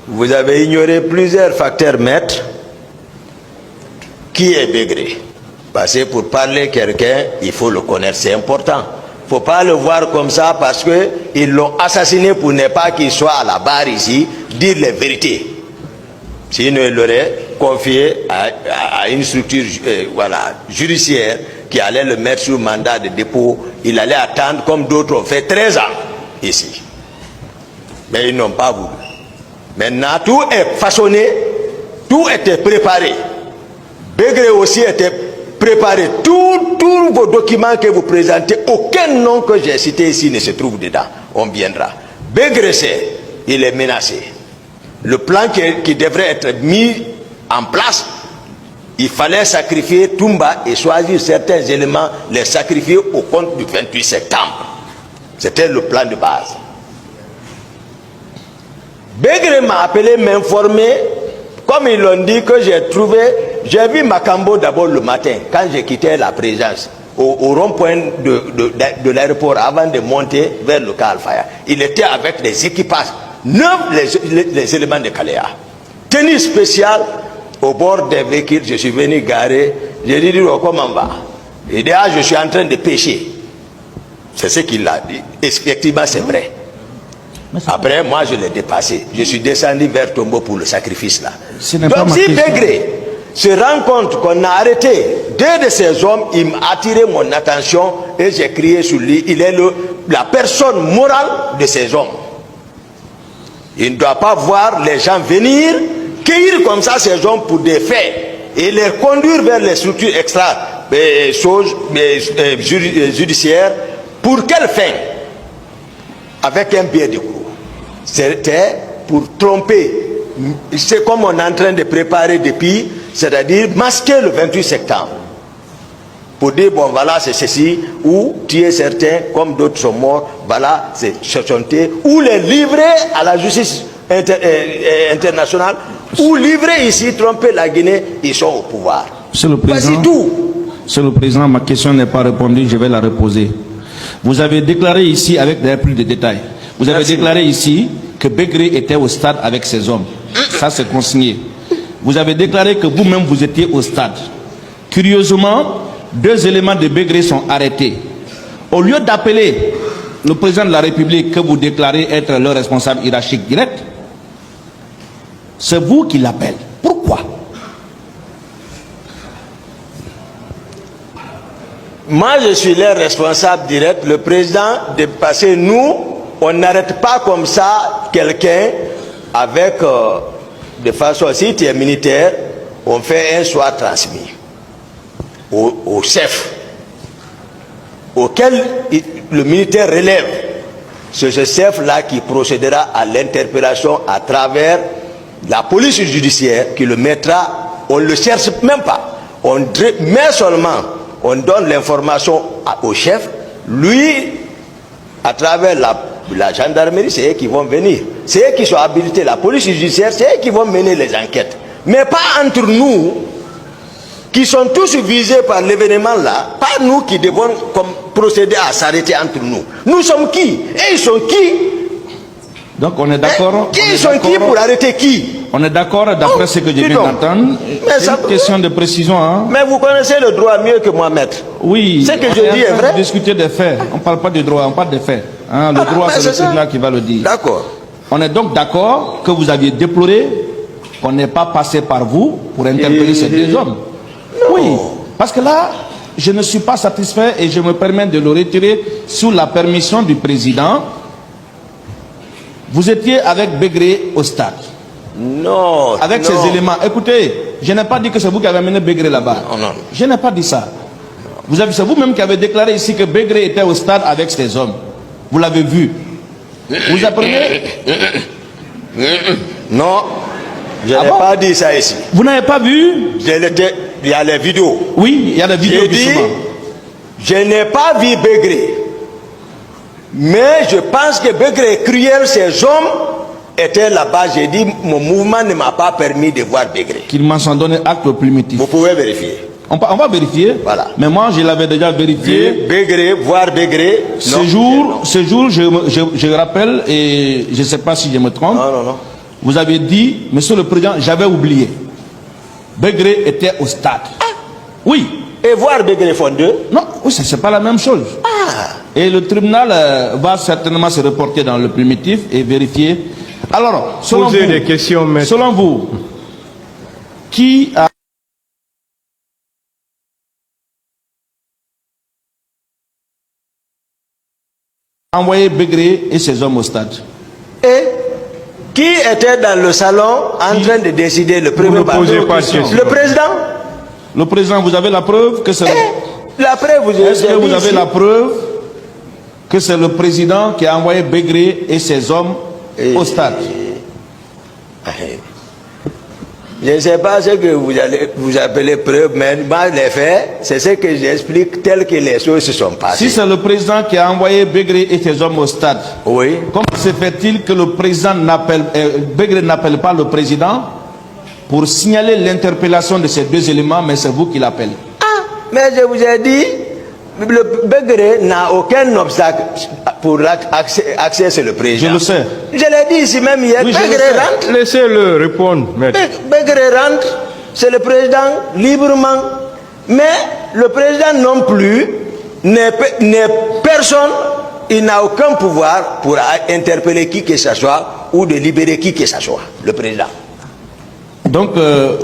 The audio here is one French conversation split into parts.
Vous avez ignoré plusieurs facteurs maîtres. Qui est Begré? Parce que pour parler quelqu'un, il faut le connaître, c'est important. Il ne faut pas le voir comme ça parce qu'ils l'ont assassiné pour ne pas qu'il soit à la barre ici, dire les vérités. Sinon, il l'aurait confié à une structure judiciaire qui allait le mettre sous mandat de dépôt. Il allait attendre comme d'autres ont fait 13 ans ici. Mais ils n'ont pas voulu. Maintenant, tout est façonné, tout était préparé. Begré aussi était préparé. Tous vos documents que vous présentez, aucun nom que j'ai cité ici ne se trouve dedans. On viendra. Begré, il est menacé. Le plan qui devrait être mis en place, il fallait sacrifier Toumba et choisir certains éléments, les sacrifier au compte du 28 septembre. C'était le plan de base. Begré m'a appelé m'informer, comme ils l'ont dit, que j'ai vu Makambo d'abord le matin, quand j'ai quitté la présidence, au rond-point de l'aéroport, avant de monter vers le cas Alfaya. Il était avec les équipages, 9 les éléments de Kalea. Tenue spéciale, au bord des véhicules, je suis venu garer, j'ai dit, comment va? Il dit, je suis en train de pêcher. C'est ce qu'il a dit. Effectivement, c'est vrai. Après, moi, je l'ai dépassé. Je suis descendu vers Tombo pour le sacrifice là. Donc, si Begré se rend compte qu'on a arrêté 2 de ces hommes, il m'a attiré mon attention et j'ai crié sur lui. Il est la personne morale de ces hommes. Il ne doit pas voir les gens venir, cueillir comme ça ces hommes pour des faits et les conduire vers les structures judiciaires. Pour quelle fin? Avec un billet de cours. C'était pour tromper. C'est comme on est en train de préparer depuis, c'est-à-dire masquer le 28 septembre. Pour dire, bon voilà, c'est ceci, ou tuer certains, comme d'autres sont morts, voilà, c'est chanter, ou les livrer à la justice internationale, ou livrer ici, tromper la Guinée, ils sont au pouvoir. Monsieur le Président, voici tout. Monsieur le Président, ma question n'est pas répondue, je vais la reposer. Vous avez déclaré ici, avec d'ailleurs plus de détails, vous avez déclaré ici que Begré était au stade avec ses hommes. Ça, c'est consigné. Vous avez déclaré que vous-même, vous étiez au stade. Curieusement, 2 éléments de Begré sont arrêtés. Au lieu d'appeler le président de la République que vous déclarez être le responsable hiérarchique direct, c'est vous qui l'appelez. Pourquoi? Moi, je suis leur responsable direct, le président, parce que nous, on n'arrête pas comme ça quelqu'un avec, de façon, si tu es militaire, on fait un soir transmis au chef, auquel le militaire relève. C'est ce chef-là qui procédera à l'interpellation à travers la police judiciaire qui le mettra, on ne le cherche même pas, on met seulement. On donne l'information au chef, lui, à travers la gendarmerie, c'est eux qui vont venir. C'est eux qui sont habilités, la police judiciaire, c'est eux qui vont mener les enquêtes. Mais pas entre nous, qui sont tous visés par l'événement là, pas nous qui devons procéder à s'arrêter entre nous. Nous sommes qui? Et ils sont qui? Donc on est d'accord. Qui sont qui pour arrêter qui? On est d'accord d'après ce que je viens d'entendre. C'est une question de précision. Hein? Mais vous connaissez le droit mieux que moi, maître. Oui. Ce que je dis est vrai. On discuter des faits. On ne parle pas du droit, on parle des faits. Hein? Le droit, c'est le tribunal qui va le dire. D'accord. On est donc d'accord que vous aviez déploré qu'on n'ait pas passé par vous pour interpeller ces 2 hommes. Non. Oui. Parce que là, je ne suis pas satisfait et je me permets de le retirer sous la permission du président. Vous étiez avec Begré au stade. Non. Avec ces éléments. Écoutez, je n'ai pas dit que c'est vous qui avez amené Begré là-bas. Non. Je n'ai pas dit ça. C'est vous-même qui avez déclaré ici que Begré était au stade avec ses hommes. Vous l'avez vu. Vous apprenez? Non. Je n'ai pas dit ça ici. Vous n'avez pas vu? Il y a les vidéos. Oui, il y a les vidéos. J'ai dit, je n'ai pas vu Begré. Mais je pense que Begré et Cruel, ces hommes, étaient là-bas. J'ai dit, mon mouvement ne m'a pas permis de voir Begré. Qu'il m'en s'en donne acte primitif. Vous pouvez vérifier. On va vérifier. Voilà. Mais moi, je l'avais déjà vérifié. Bégré, voire Bégré. Ce jour, je rappelle, et je ne sais pas si je me trompe. Non. Vous avez dit, Monsieur le Président, j'avais oublié. Bégré était au stade. Oui. Et voir Bégré font deux? Non, oui, ce n'est pas la même chose. Et le tribunal va certainement se reporter dans le primitif et vérifier. Alors, selon Posez vous, des questions, maître. selon vous, qui a envoyé Bégré et ses hommes au stade? Et qui était dans le salon en train de décider le premier ne posez pas de questions. Le président? Le président, vous avez la preuve que c'est La preuve, vous Est-ce que vous avez la preuve que c'est le président qui a envoyé Bégré et ses hommes au stade? Je ne sais pas ce que vous appelez preuve, mais moi, les faits, c'est ce que j'explique tel que les choses se sont passées. Si c'est le président qui a envoyé Bégré et ses hommes au stade, Oui. comment se fait-il que le président Bégré n'appelle pas le président pour signaler l'interpellation de ces deux éléments, mais c'est vous qui l'appelez? Mais je vous ai dit, le Bégré n'a aucun obstacle pour accès sur le président. Je le sais. Je l'ai dit ici même hier. Oui, je le Bégré sais. rentre. Laissez-le répondre, maître. Bégré rentre, c'est le président librement. Mais le président non plus n'est personne, il n'a aucun pouvoir pour interpeller qui que ce soit ou de libérer qui que ce soit, le président. Donc,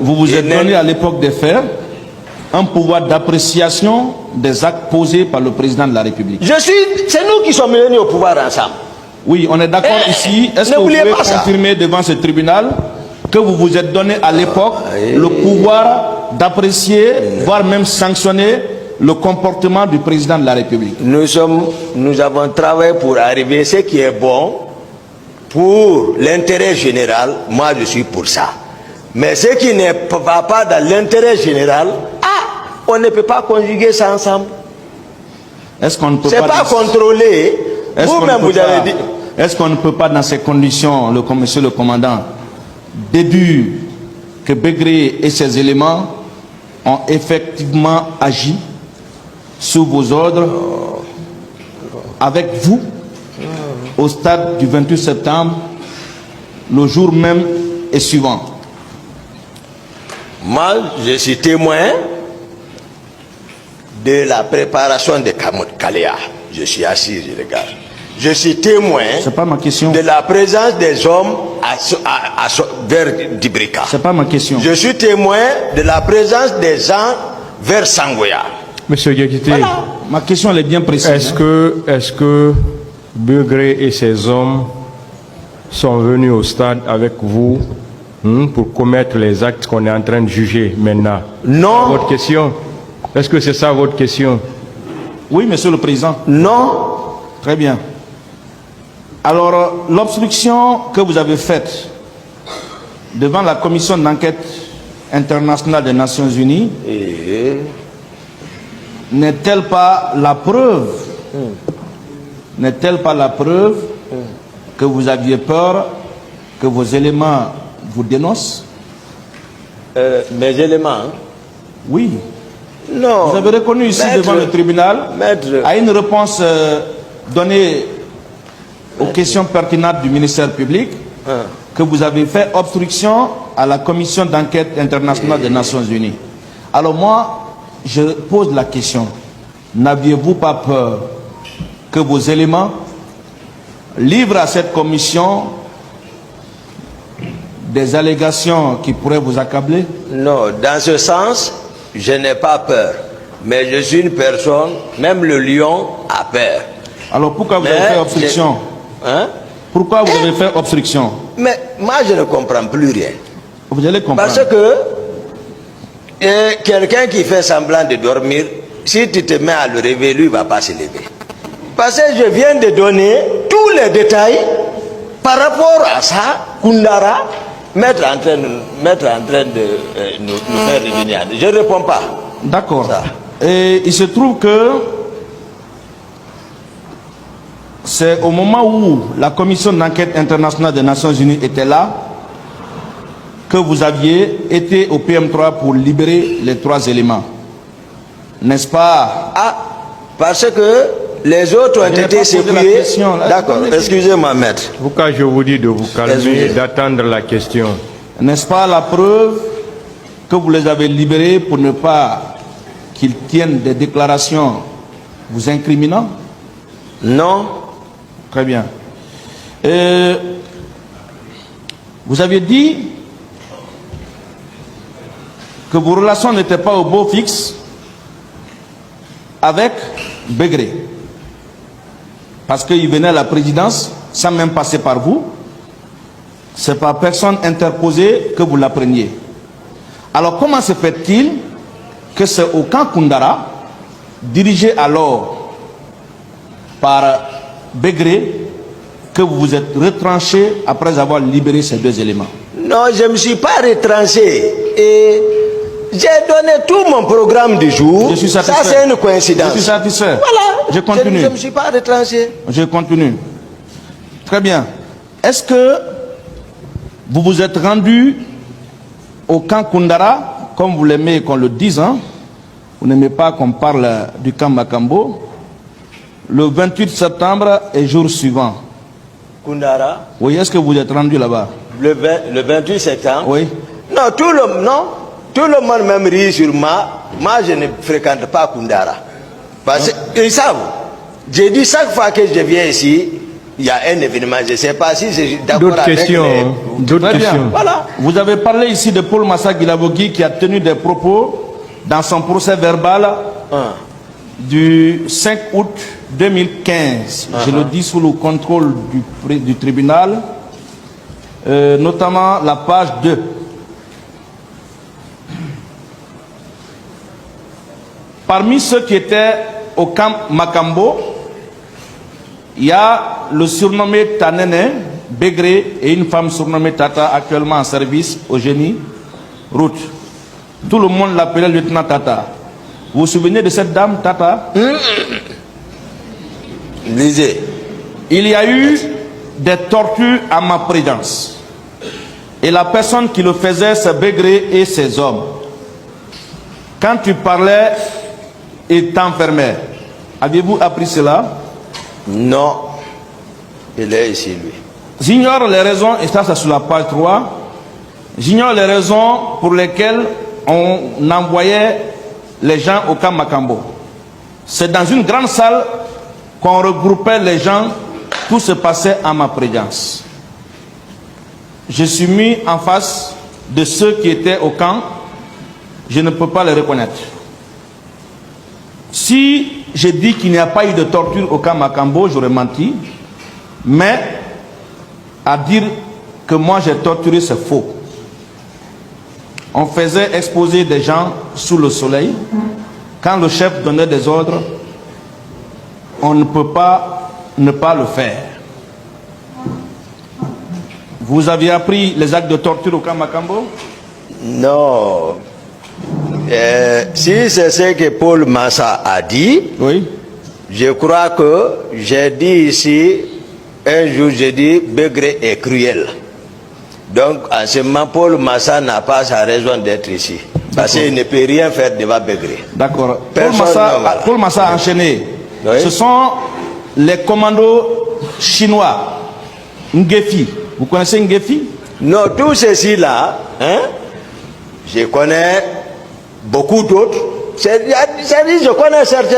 vous vous êtes donné à l'époque des faits un pouvoir d'appréciation des actes posés par le président de la République. C'est nous qui sommes venus au pouvoir ensemble. Oui, on est d'accord ici. Est-ce que vous pouvez confirmer devant ce tribunal que vous vous êtes donné à l'époque le pouvoir d'apprécier, voire même sanctionner le comportement du président de la République? Nous avons travaillé pour arriver à ce qui est bon pour l'intérêt général. Moi, je suis pour ça. Mais ce qui ne va pas dans l'intérêt général, on ne peut pas conjuguer ça ensemble. Est-ce qu'on ne peut pas contrôlé. Vous-même, vous avez dit. Est-ce qu'on ne peut pas, dans ces conditions, monsieur le commandant, déduire que Bégré et ses éléments ont effectivement agi sous vos ordres avec vous au stade du 28 septembre, le jour même et suivant? Moi, je suis témoin de la préparation de Kaléa. Je suis assis, je regarde. Je suis témoin C'est pas ma question. de la présence des hommes vers Dibrika. C'est pas ma question. Je suis témoin de la présence des gens vers Sangoya. Monsieur Diakité, Voilà. Ma question elle est bien précise. est-ce que Bégré et ses hommes sont venus au stade avec vous pour commettre les actes qu'on est en train de juger maintenant? Non. Votre question? Est-ce que c'est ça votre question? Oui, monsieur le président. Non. Très bien. Alors, l'obstruction que vous avez faite devant la commission d'enquête internationale des Nations Unies n'est-elle pas la preuve n'est-elle pas la preuve que vous aviez peur que vos éléments vous dénoncent? Mes éléments? Oui. Non. Vous avez reconnu ici devant le tribunal, à une réponse donnée aux questions pertinentes du ministère public, que vous avez fait obstruction à la commission d'enquête internationale des Nations Unies. Alors moi, je pose la question, n'aviez-vous pas peur que vos éléments livrent à cette commission des allégations qui pourraient vous accabler? Non, dans ce sens, je n'ai pas peur. Mais je suis une personne, même le lion a peur. Alors pourquoi vous avez fait obstruction? Pourquoi vous avez fait obstruction? Mais moi, je ne comprends plus rien. Vous allez comprendre. Parce que quelqu'un qui fait semblant de dormir, si tu te mets à le réveiller, lui ne va pas se lever. Parce que je viens de donner tous les détails par rapport à ça, Koundara, mettre en train de nous faire revenir. Je ne réponds pas. D'accord. Et il se trouve que c'est au moment où la commission d'enquête internationale des Nations Unies était là que vous aviez été au PM3 pour libérer les 3 éléments. N'est-ce pas? Ah, parce que les autres ont été séparés. D'accord, excusez-moi, maître. Pourquoi je vous dis de vous calmer et d'attendre la question? N'est-ce pas la preuve que vous les avez libérés pour ne pas qu'ils tiennent des déclarations vous incriminant? Non. Très bien. Vous aviez dit que vos relations n'étaient pas au beau fixe avec Begré. Parce qu'il venait à la présidence sans même passer par vous. C'est par personne interposée que vous l'appreniez. Alors comment se fait-il que c'est au camp Koundara, dirigé alors par Begré, que vous vous êtes retranché après avoir libéré ces deux éléments? Non, je ne me suis pas retranché. Et j'ai donné tout mon programme du jour. Je suis satisfait. Ça, c'est une coïncidence. Je suis satisfait. Voilà. Je continue. Je ne me suis pas retranché. Je continue. Très bien. Est-ce que vous vous êtes rendu au camp Koundara, comme vous l'aimez qu'on le dise, hein? Vous n'aimez pas qu'on parle du camp Makambo, le 28 septembre et jour suivant? Koundara. Oui, est-ce que vous êtes rendu là-bas? Le 28 septembre. Oui. Non, tout le monde même rit sur moi. Moi, je ne fréquente pas Koundara. Parce qu'ils savent. J'ai dit chaque fois que je viens ici, il y a un événement. Je ne sais pas si c'est d'accord avec questions. D'autres questions. Voilà. Vous avez parlé ici de Paul Massa Guilabogui qui a tenu des propos dans son procès verbal du 5 août 2015. Je le dis sous le contrôle du tribunal, notamment la page 2. Parmi ceux qui étaient au camp Makambo, il y a le surnommé Tanene Begré et une femme surnommée Tata, actuellement en service au génie route. Tout le monde l'appelait lieutenant Tata. Vous vous souvenez de cette dame, Tata? Lisez. Il y a eu des tortures à ma présence. Et la personne qui le faisait, c'est Begré et ses hommes. Quand tu parlais, ils t'enfermaient. Aviez-vous appris cela? Non. Il est ici, lui. J'ignore les raisons, et ça c'est sur la page 3, j'ignore les raisons pour lesquelles on envoyait les gens au camp Makambo. C'est dans une grande salle qu'on regroupait les gens, tout se passait en ma présence. Je suis mis en face de ceux qui étaient au camp, je ne peux pas les reconnaître. Si j'ai dit qu'il n'y a pas eu de torture au camp Makambo, j'aurais menti, mais à dire que moi j'ai torturé, c'est faux. On faisait exposer des gens sous le soleil. Quand le chef donnait des ordres, on ne peut pas ne pas le faire. Vous aviez appris les actes de torture au camp Makambo? Non. Si c'est ce que Paul Massa a dit, Oui. je crois que j'ai dit ici, un jour j'ai dit, Begré est cruel. Donc, en ce moment, Paul Massa n'a pas sa raison d'être ici. Parce qu'il ne peut rien faire devant Begré. D'accord. Voilà. Paul Massa a enchaîné. Oui. Ce sont les commandos chinois. Ngefi. Vous connaissez Ngefi? Non, tout ceci là, hein, je connais beaucoup d'autres. Je connais certains.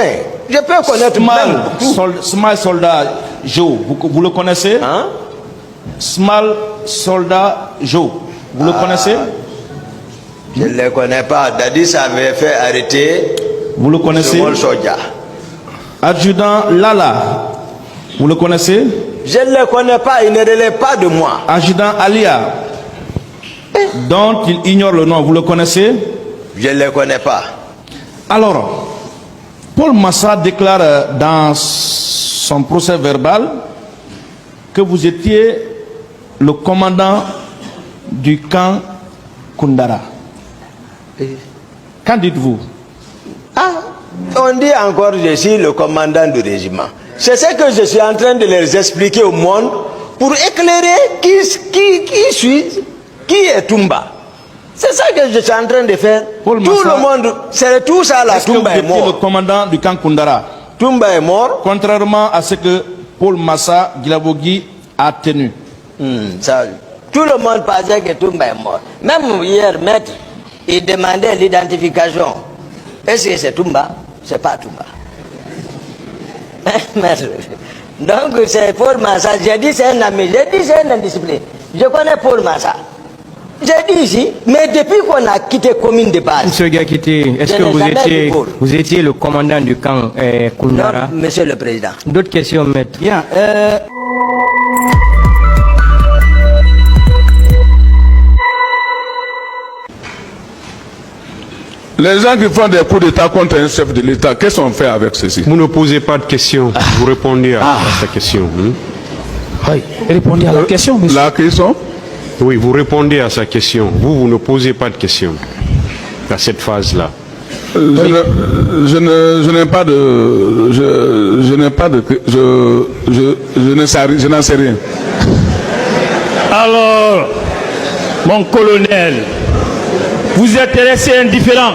Je peux connaître Small Soldat Joe. Vous le connaissez? Hein? Small Soldat Joe. Vous le connaissez? Je ne le connais pas. Dadis avait fait arrêter. Vous le connaissez? Small Soldier. Adjudant Lala. Vous le connaissez? Je ne le connais pas. Il ne relève pas de moi. Adjudant Alia, dont il ignore le nom. Vous le connaissez? Je ne le connais pas. Alors, Paul Massa déclare dans son procès verbal que vous étiez le commandant du camp Koundara. Qu'en dites-vous? Ah, on dit encore je suis le commandant du régiment. C'est ce que je suis en train de les expliquer au monde pour éclairer qui suis, qui est Toumba. C'est ça que je suis en train de faire. Paul Tout Massa, le monde, c'est tout ça là. est-ce que vous Toumba est étiez le mort. commandant du camp Koundara? Toumba est mort. Contrairement à ce que Paul Massa Guilabogui a tenu. Ça, tout le monde pensait que Toumba est mort. Même hier, maître, il demandait l'identification. Est-ce que c'est Toumba? C'est pas Toumba. Maître. Donc c'est Paul Massa. J'ai dit c'est un ami. J'ai dit c'est un indiscipliné. Je connais Paul Massa. J'ai dit ici, mais depuis qu'on a quitté la commune de base. Monsieur Gakité, est-ce que vous étiez le commandant du camp Koundara? Non, monsieur le président. D'autres questions, maître? Bien. Les gens qui font des coups d'État contre un chef de l'État, qu'est-ce qu'on fait avec ceci? Vous ne posez pas de questions, vous répondez à sa question. Oui, répondez à la question, monsieur. La question? Oui, vous répondez à sa question. Vous ne posez pas de questions à cette phase-là. Je n'ai pas de... Je n'en sais rien. Alors, mon colonel, vous êtes resté indifférent.